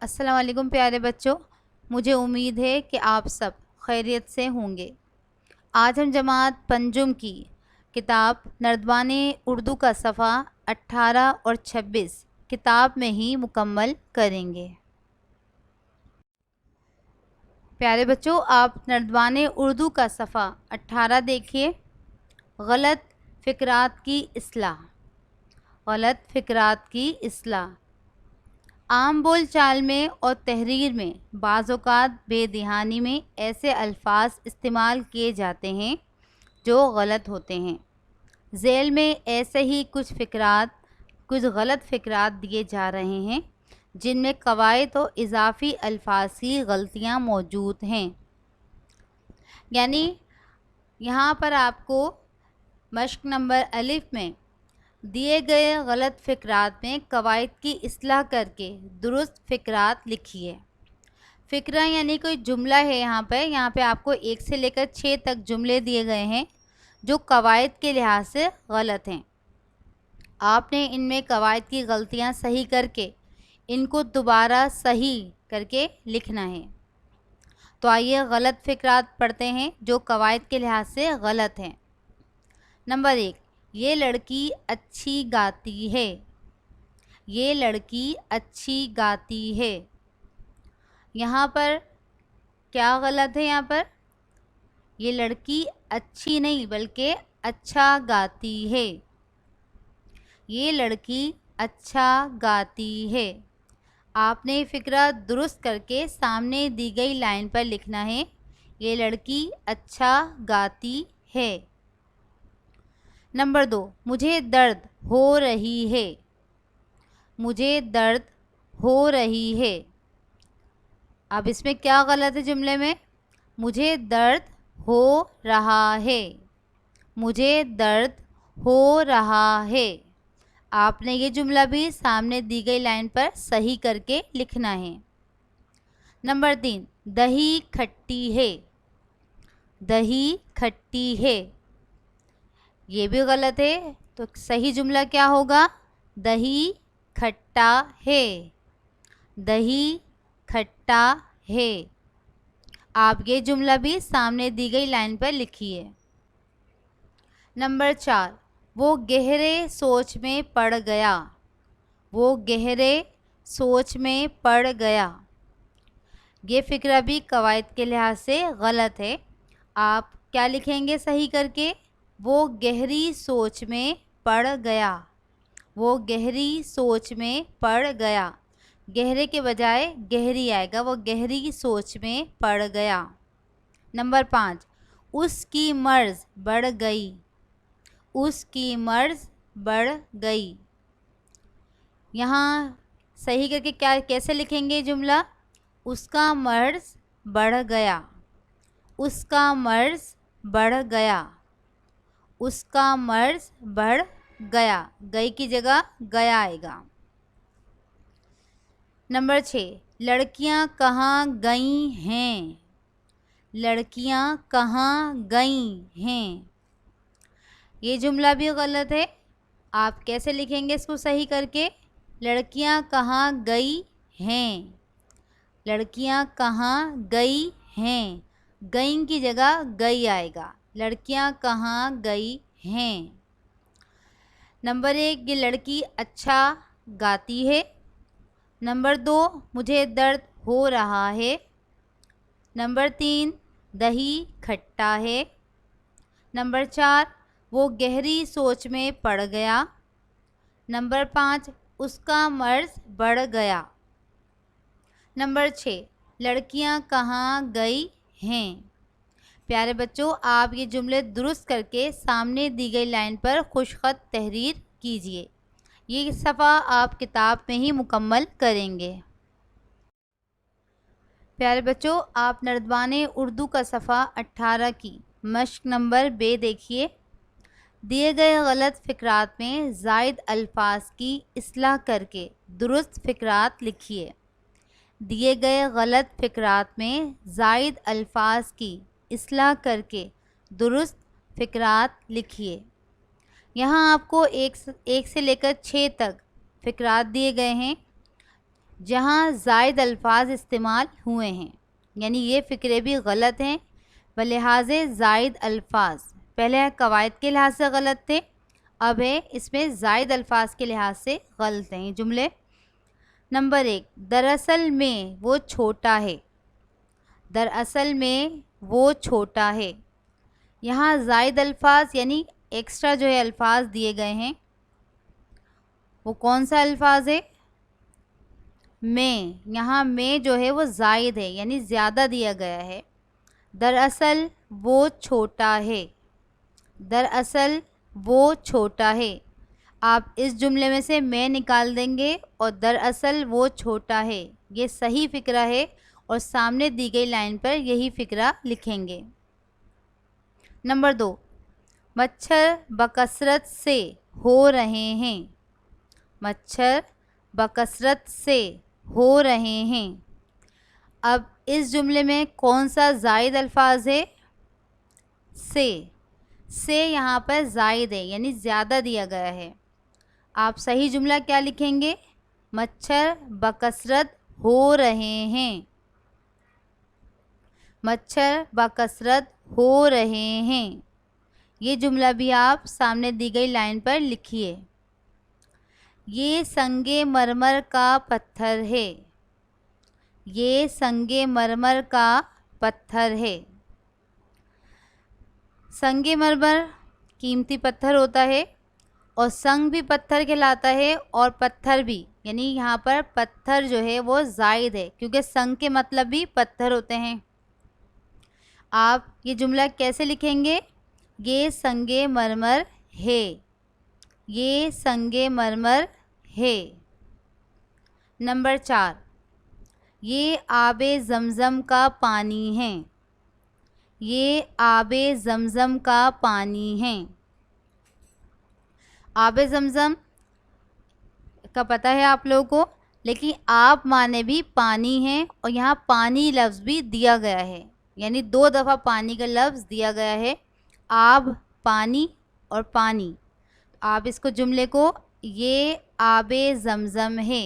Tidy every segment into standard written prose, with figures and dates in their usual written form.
السلام علیکم پیارے بچوں، مجھے امید ہے کہ آپ سب خیریت سے ہوں گے۔ آج ہم جماعت پنجم کی کتاب نردبان اردو کا صفحہ 18 اور 26 کتاب میں ہی مکمل کریں گے۔ پیارے بچوں، آپ نردبان اردو کا صفحہ 18 دیکھیے۔ غلط فکرات کی اصلاح۔ غلط فکرات کی اصلاح۔ عام بول چال میں اور تحریر میں بعض اوقات بے دہانی میں ایسے الفاظ استعمال کیے جاتے ہیں جو غلط ہوتے ہیں۔ ذیل میں ایسے ہی کچھ غلط فکرات دیے جا رہے ہیں جن میں قواعد و اضافی الفاظ کی غلطیاں موجود ہیں۔ یعنی یہاں پر آپ کو مشق نمبر الف میں دیے گئے غلط فکرات میں قواعد کی اصلاح کر کے درست فکرات لکھیے۔ فکرہ یعنی کوئی جملہ ہے، یہاں پہ آپ کو 1 سے لے کر 6 تک جملے دیے گئے ہیں جو قواعد کے لحاظ سے غلط ہیں۔ آپ نے ان میں قواعد کی غلطیاں صحیح کر کے ان کو دوبارہ صحیح کر کے لکھنا ہے۔ تو آئیے غلط فکرات پڑھتے ہیں جو قواعد کے لحاظ سے غلط ہیں۔ نمبر 1، یہ لڑکی اچھی گاتی ہے۔ یہ لڑکی اچھی گاتی ہے۔ یہاں پر کیا غلط ہے؟ یہاں پر یہ لڑکی اچھی نہیں بلکہ اچھا گاتی ہے۔ یہ لڑکی اچھا گاتی ہے۔ آپ نے فکرہ درست کر کے سامنے دی گئی لائن پر لکھنا ہے، یہ لڑکی اچھا گاتی ہے۔ نمبر 2، مجھے درد ہو رہی ہے۔ مجھے درد ہو رہی ہے۔ اب اس میں کیا غلط ہے جملے میں؟ مجھے درد ہو رہا ہے۔ مجھے درد ہو رہا ہے۔ آپ نے یہ جملہ بھی سامنے دی گئی لائن پر صحیح کر کے لکھنا ہے۔ نمبر 3، دہی کھٹی ہے۔ دہی کھٹی ہے۔ یہ بھی غلط ہے، تو صحیح جملہ کیا ہوگا؟ دہی کھٹا ہے۔ دہی کھٹا ہے۔ آپ یہ جملہ بھی سامنے دی گئی لائن پر لکھیے۔ نمبر 4، وہ گہرے سوچ میں پڑ گیا۔ وہ گہرے سوچ میں پڑ گیا۔ یہ فکرہ بھی قواعد کے لحاظ سے غلط ہے۔ آپ کیا لکھیں گے صحیح کر کے؟ وہ گہری سوچ میں پڑ گیا۔ وہ گہری سوچ میں پڑ گیا۔ گہرے کے بجائے گہری آئے گا، وہ گہری سوچ میں پڑ گیا۔ نمبر 5، اس کی مرض بڑھ گئی۔ اس کی مرض بڑھ گئی۔ یہاں صحیح کر کے کیسے لکھیں گے جملہ؟ اس کا مرض بڑھ گیا۔ اس کا مرض بڑھ گیا۔ اس کا مرض بڑھ گیا۔ گئی کی جگہ گیا آئے گا۔ نمبر 6، لڑکیاں کہاں گئی ہیں۔ لڑکیاں کہاں گئی ہیں۔ یہ جملہ بھی غلط ہے۔ آپ کیسے لکھیں گے اس کو صحیح کر کے؟ لڑکیاں کہاں گئی ہیں۔ لڑکیاں کہاں گئی ہیں۔ گئیں کی جگہ گئی آئے گا۔ لڑکیاں کہاں گئی ہیں۔ نمبر 1، یہ لڑکی اچھا گاتی ہے۔ نمبر 2، مجھے درد ہو رہا ہے۔ نمبر 3، دہی کھٹا ہے۔ نمبر 4، وہ گہری سوچ میں پڑ گیا۔ نمبر 5، اس کا مرض بڑھ گیا۔ نمبر 6، لڑکیاں کہاں گئی ہیں۔ پیارے بچوں، آپ یہ جملے درست کر کے سامنے دی گئی لائن پر خوش خط تحریر کیجیے۔ یہ صفحہ آپ کتاب میں ہی مکمل کریں گے۔ پیارے بچوں، آپ نردبان اردو کا صفحہ 18 کی مشق نمبر ب دیکھیے۔ دیے گئے غلط فکرات میں زائد الفاظ کی اصلاح کر کے درست فکرات لکھیے۔ دیے گئے غلط فکرات میں زائد الفاظ کی اصلاح کر کے درست فکرات لکھیے۔ یہاں آپ کو 1 سے لے کر 6 تک فکرات دیے گئے ہیں۔ جہاں زائد الفاظ استعمال ہوئے ہیں، یعنی یہ فقرے بھی غلط ہیں بلحاظ زائد الفاظ. پہلے قواعد کے لحاظ سے غلط تھے، اب ہے اس میں زائد الفاظ کے لحاظ سے غلط ہیں یہ جملے. نمبر 1، دراصل میں وہ چھوٹا ہے. دراصل میں وہ چھوٹا ہے. یہاں زائد الفاظ یعنی ایکسٹرا جو ہے الفاظ دیے گئے ہیں، وہ کون سا الفاظ ہے؟ میں. یہاں میں جو ہے وہ زائد ہے یعنی زیادہ دیا گیا ہے. دراصل وہ چھوٹا ہے. دراصل وہ چھوٹا ہے. آپ اس جملے میں سے میں نکال دیں گے اور دراصل وہ چھوٹا ہے یہ صحیح فقرہ ہے اور سامنے دی گئی لائن پر یہی فقرہ لکھیں گے. نمبر 2، مچھر بکثرت سے ہو رہے ہیں. مچھر بکثرت سے ہو رہے ہیں. اب اس جملے میں کون سا زائد الفاظ ہے؟ سے. سے یہاں پر زائد ہے یعنی زیادہ دیا گیا ہے. آپ صحیح جملہ کیا لکھیں گے؟ مچھر بکثرت ہو رہے ہیں. مچھر بکثرت ہو رہے ہیں. یہ جملہ بھی آپ سامنے دی گئی لائن پر لکھیے. یہ سنگ مرمر کا پتھر ہے. یہ سنگ مرمر کا پتھر ہے. سنگ مرمر قیمتی پتھر ہوتا ہے اور سنگ بھی پتھر کہلاتا ہے اور پتھر بھی، یعنی یہاں پر پتھر جو ہے وہ زائد ہے کیونکہ سنگ کے مطلب بھی پتھر ہوتے ہیں. آپ یہ جملہ کیسے لکھیں گے؟ یہ سنگ مرمر ہے. یہ سنگ مرمر ہے. نمبر 4، یہ آب زمزم کا پانی ہے. یہ آب زمزم کا پانی ہے. آب زمزم کا پتہ ہے آپ لوگوں کو، لیکن آب معنی بھی پانی ہے اور یہاں پانی لفظ بھی دیا گیا ہے، یعنی 2 دفعہ پانی کا لفظ دیا گیا ہے. آب پانی اور پانی. آپ اس کو جملے کو یہ آب زمزم ہے.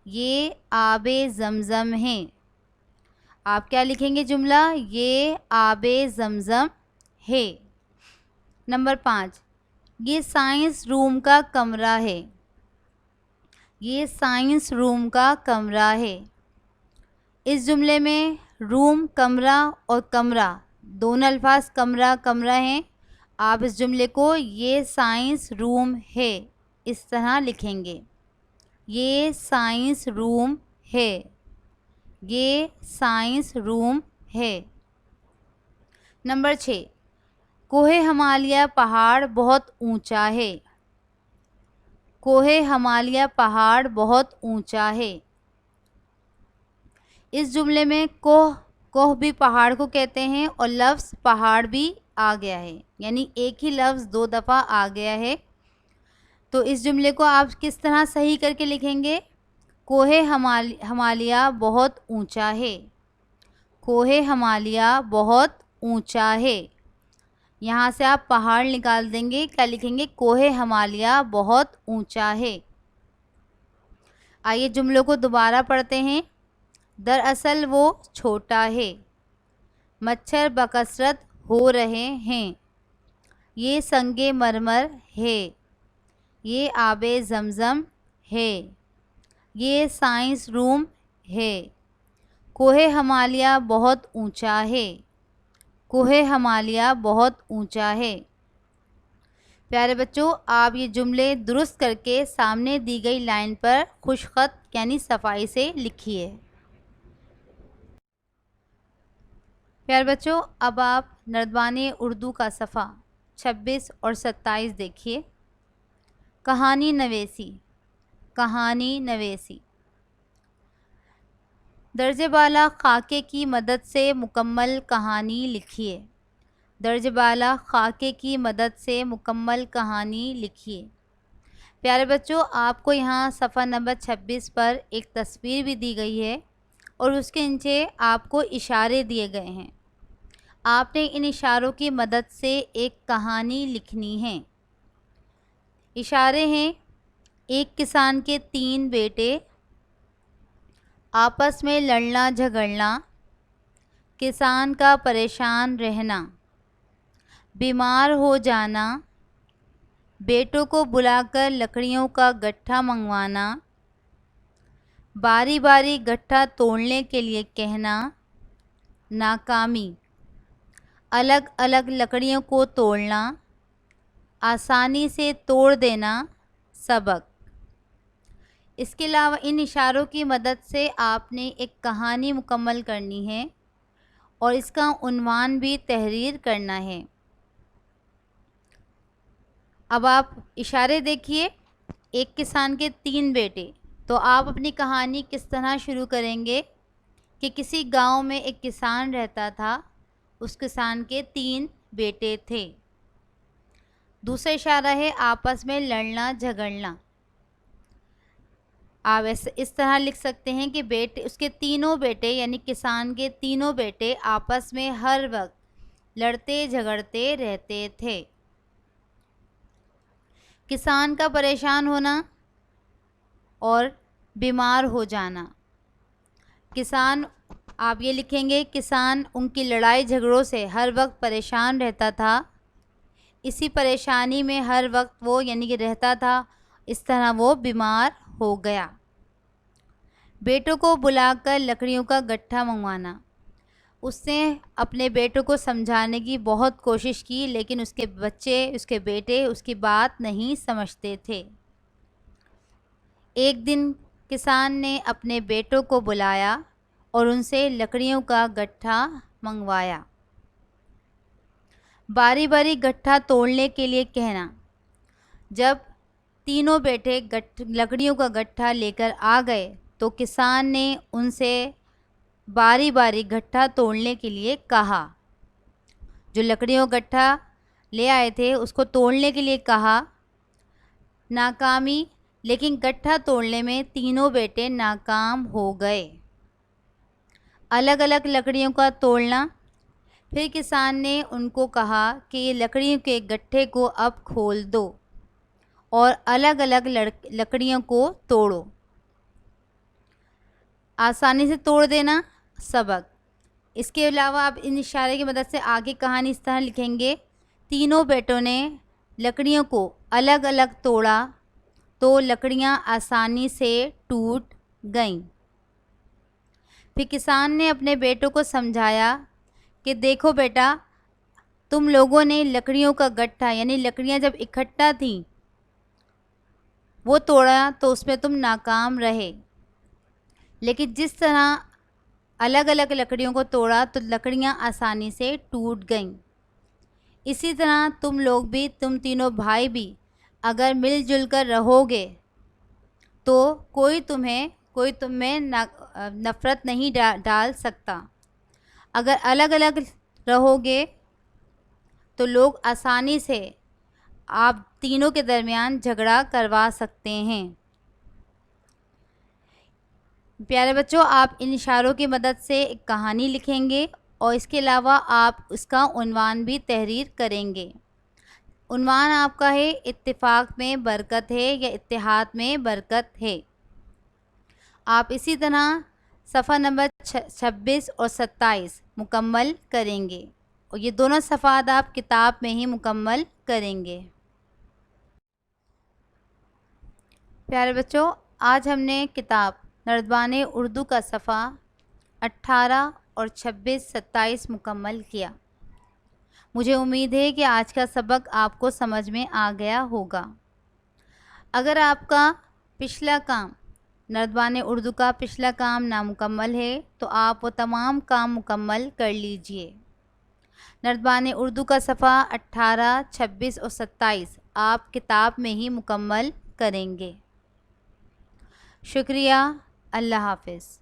یہ آب زمزم ہے. آپ کیا لکھیں گے جملہ؟ یہ آب زمزم ہے. نمبر 5، یہ سائنس روم کا کمرہ ہے. یہ سائنس روم کا کمرہ ہے. اس جملے میں روم کمرہ اور کمرہ دونوں الفاظ کمرہ کمرہ ہیں. آپ اس جملے کو یہ سائنس روم ہے اس طرح لکھیں گے. یہ سائنس روم ہے. یہ سائنس روم ہے. نمبر 6، کوہ ہمالیہ پہاڑ بہت اونچا ہے. کوہ ہمالیہ پہاڑ بہت اونچا ہے. اس جملے میں کوہ بھی پہاڑ کو کہتے ہیں اور لفظ پہاڑ بھی آ گیا ہے، یعنی ایک ہی لفظ 2 دفعہ آ گیا ہے. تو اس جملے کو آپ کس طرح صحیح کر کے لکھیں گے؟ کوہ ہمالیہ بہت اونچا ہے. کوہ ہمالیہ بہت اونچا ہے. یہاں سے آپ پہاڑ نکال دیں گے، کیا لکھیں گے؟ کوہ ہمالیہ بہت اونچا ہے. آئیے جملوں کو دوبارہ پڑھتے ہیں. دراصل وہ چھوٹا ہے. مچھر بکثرت ہو رہے ہیں. یہ سنگ مرمر ہے. یہ آب زمزم ہے. یہ سائنس روم ہے. کوہ ہمالیہ بہت اونچا ہے. کوہ ہمالیہ بہت اونچا ہے. پیارے بچوں، آپ یہ جملے درست کر کے سامنے دی گئی لائن پر خوش خط یعنی صفائی سے لکھیے. پیارے بچوں، اب آپ نردبان اردو کا صفحہ 26 اور 27 دیکھیے. کہانی نویسی. کہانی نویسی. درجہ بالا خاکے کی مدد سے مکمل کہانی لکھیے. درجہ بالا خاکے کی مدد سے مکمل کہانی لکھیے. پیارے بچوں، آپ کو یہاں صفحہ نمبر 26 پر ایک تصویر بھی دی گئی ہے اور اس کے نیچے آپ کو اشارے دیے گئے ہیں. آپ نے ان اشاروں کی مدد سے ایک کہانی لکھنی ہے. اشارے ہیں: ایک کسان کے 3 بیٹے. آپس میں لڑنا جھگڑنا، کسان کا پریشان رہنا، بیمار ہو جانا، بیٹوں کو بلا کر لکڑیوں کا گٹھا منگوانا، باری باری گٹھا توڑنے کے لیے کہنا، ناکامی، الگ الگ لکڑیوں کو توڑنا، آسانی سے توڑ دینا، سبق۔ اس کے علاوہ ان اشاروں کی مدد سے آپ نے ایک کہانی مکمل کرنی ہے اور اس کا عنوان بھی تحریر کرنا ہے۔ اب آپ اشارے دیکھیے۔ ایک کسان کے 3 بیٹے، تو آپ اپنی کہانی کس طرح شروع کریں گے کہ کسی گاؤں میں ایک کسان رہتا تھا، اس کسان کے 3 بیٹے تھے۔ دوسرا اشارہ ہے آپس میں لڑنا جھگڑنا۔ آپ اس طرح لکھ سکتے ہیں کہ اس کے تینوں بیٹے یعنی کسان کے تینوں بیٹے آپس میں ہر وقت لڑتے جھگڑتے رہتے تھے۔ کسان کا پریشان ہونا اور بیمار ہو جانا۔ کسان، آپ یہ لکھیں گے کسان ان کی لڑائی جھگڑوں سے ہر وقت پریشان رہتا تھا، اسی پریشانی میں ہر وقت وہ یعنی کہ رہتا تھا، اس طرح وہ بیمار ہو گیا۔ بیٹوں کو بلا کر لکڑیوں کا گٹھا منگوانا۔ اس نے اپنے بیٹوں کو سمجھانے کی بہت کوشش کی، لیکن اس کے بیٹے اس کی بات نہیں سمجھتے تھے۔ ایک دن کسان نے اپنے بیٹوں کو بلایا اور ان سے لکڑیوں کا گٹھا منگوایا۔ باری باری گٹھا توڑنے کے لیے کہنا۔ جب تینوں بیٹے لکڑیوں کا گٹھا لے کر آ گئے تو کسان نے ان سے باری باری گٹھا توڑنے کے لیے کہا۔ جو لکڑیوں کا گٹھا لے آئے تھے اس کو توڑنے کے لیے کہا۔ ناکامی، لیکن گٹھا توڑنے میں تینوں بیٹے ناکام ہو گئے۔ الگ الگ لکڑیوں کا توڑنا۔ پھر کسان نے ان کو کہا کہ یہ لکڑیوں کے گٹھے کو اب کھول دو اور الگ الگ لکڑیوں کو توڑو۔ آسانی سے توڑ دینا، سبق۔ اس کے علاوہ آپ ان اشارے کی مدد سے آگے کہانی اس طرح لکھیں گے۔ تینوں بیٹوں نے لکڑیوں کو الگ الگ توڑا تو لکڑیاں آسانی سے ٹوٹ گئیں۔ پھر کسان نے اپنے بیٹوں کو سمجھایا کہ دیکھو بیٹا، تم لوگوں نے لکڑیوں کا گٹھا یعنی لکڑیاں جب اکٹھا تھیں وہ توڑا تو اس میں تم ناکام رہے، لیکن جس طرح الگ الگ لکڑیوں کو توڑا تو لکڑیاں آسانی سے ٹوٹ گئیں۔ اسی طرح تم تینوں بھائی بھی اگر مل جل کر رہو گے تو کوئی تم میں نفرت نہیں ڈال سکتا۔ اگر الگ الگ رہو گے تو لوگ آسانی سے آپ تینوں کے درمیان جھگڑا کروا سکتے ہیں۔ پیارے بچوں، آپ ان اشاروں کی مدد سے ایک کہانی لکھیں گے اور اس کے علاوہ آپ اس کا عنوان بھی تحریر کریں گے۔ عنوان آپ کا ہے اتفاق میں برکت ہے یا اتحاد میں برکت ہے۔ آپ اسی طرح صفحہ نمبر 26 اور 27 مکمل کریں گے اور یہ دونوں صفحات آپ کتاب میں ہی مکمل کریں گے۔ پیارے بچوں، آج ہم نے کتاب نردبان اردو کا صفحہ 18 اور 26 27 مکمل کیا۔ مجھے امید ہے کہ آج کا سبق آپ کو سمجھ میں آ گیا ہوگا۔ اگر آپ کا پچھلا کام نردبان اردو کا پچھلا کام نامکمل ہے تو آپ وہ تمام کام مکمل کر لیجئے۔ نردبان اردو کا صفحہ 18 26 اور 27 آپ کتاب میں ہی مکمل کریں گے۔ شکریہ۔ اللہ حافظ۔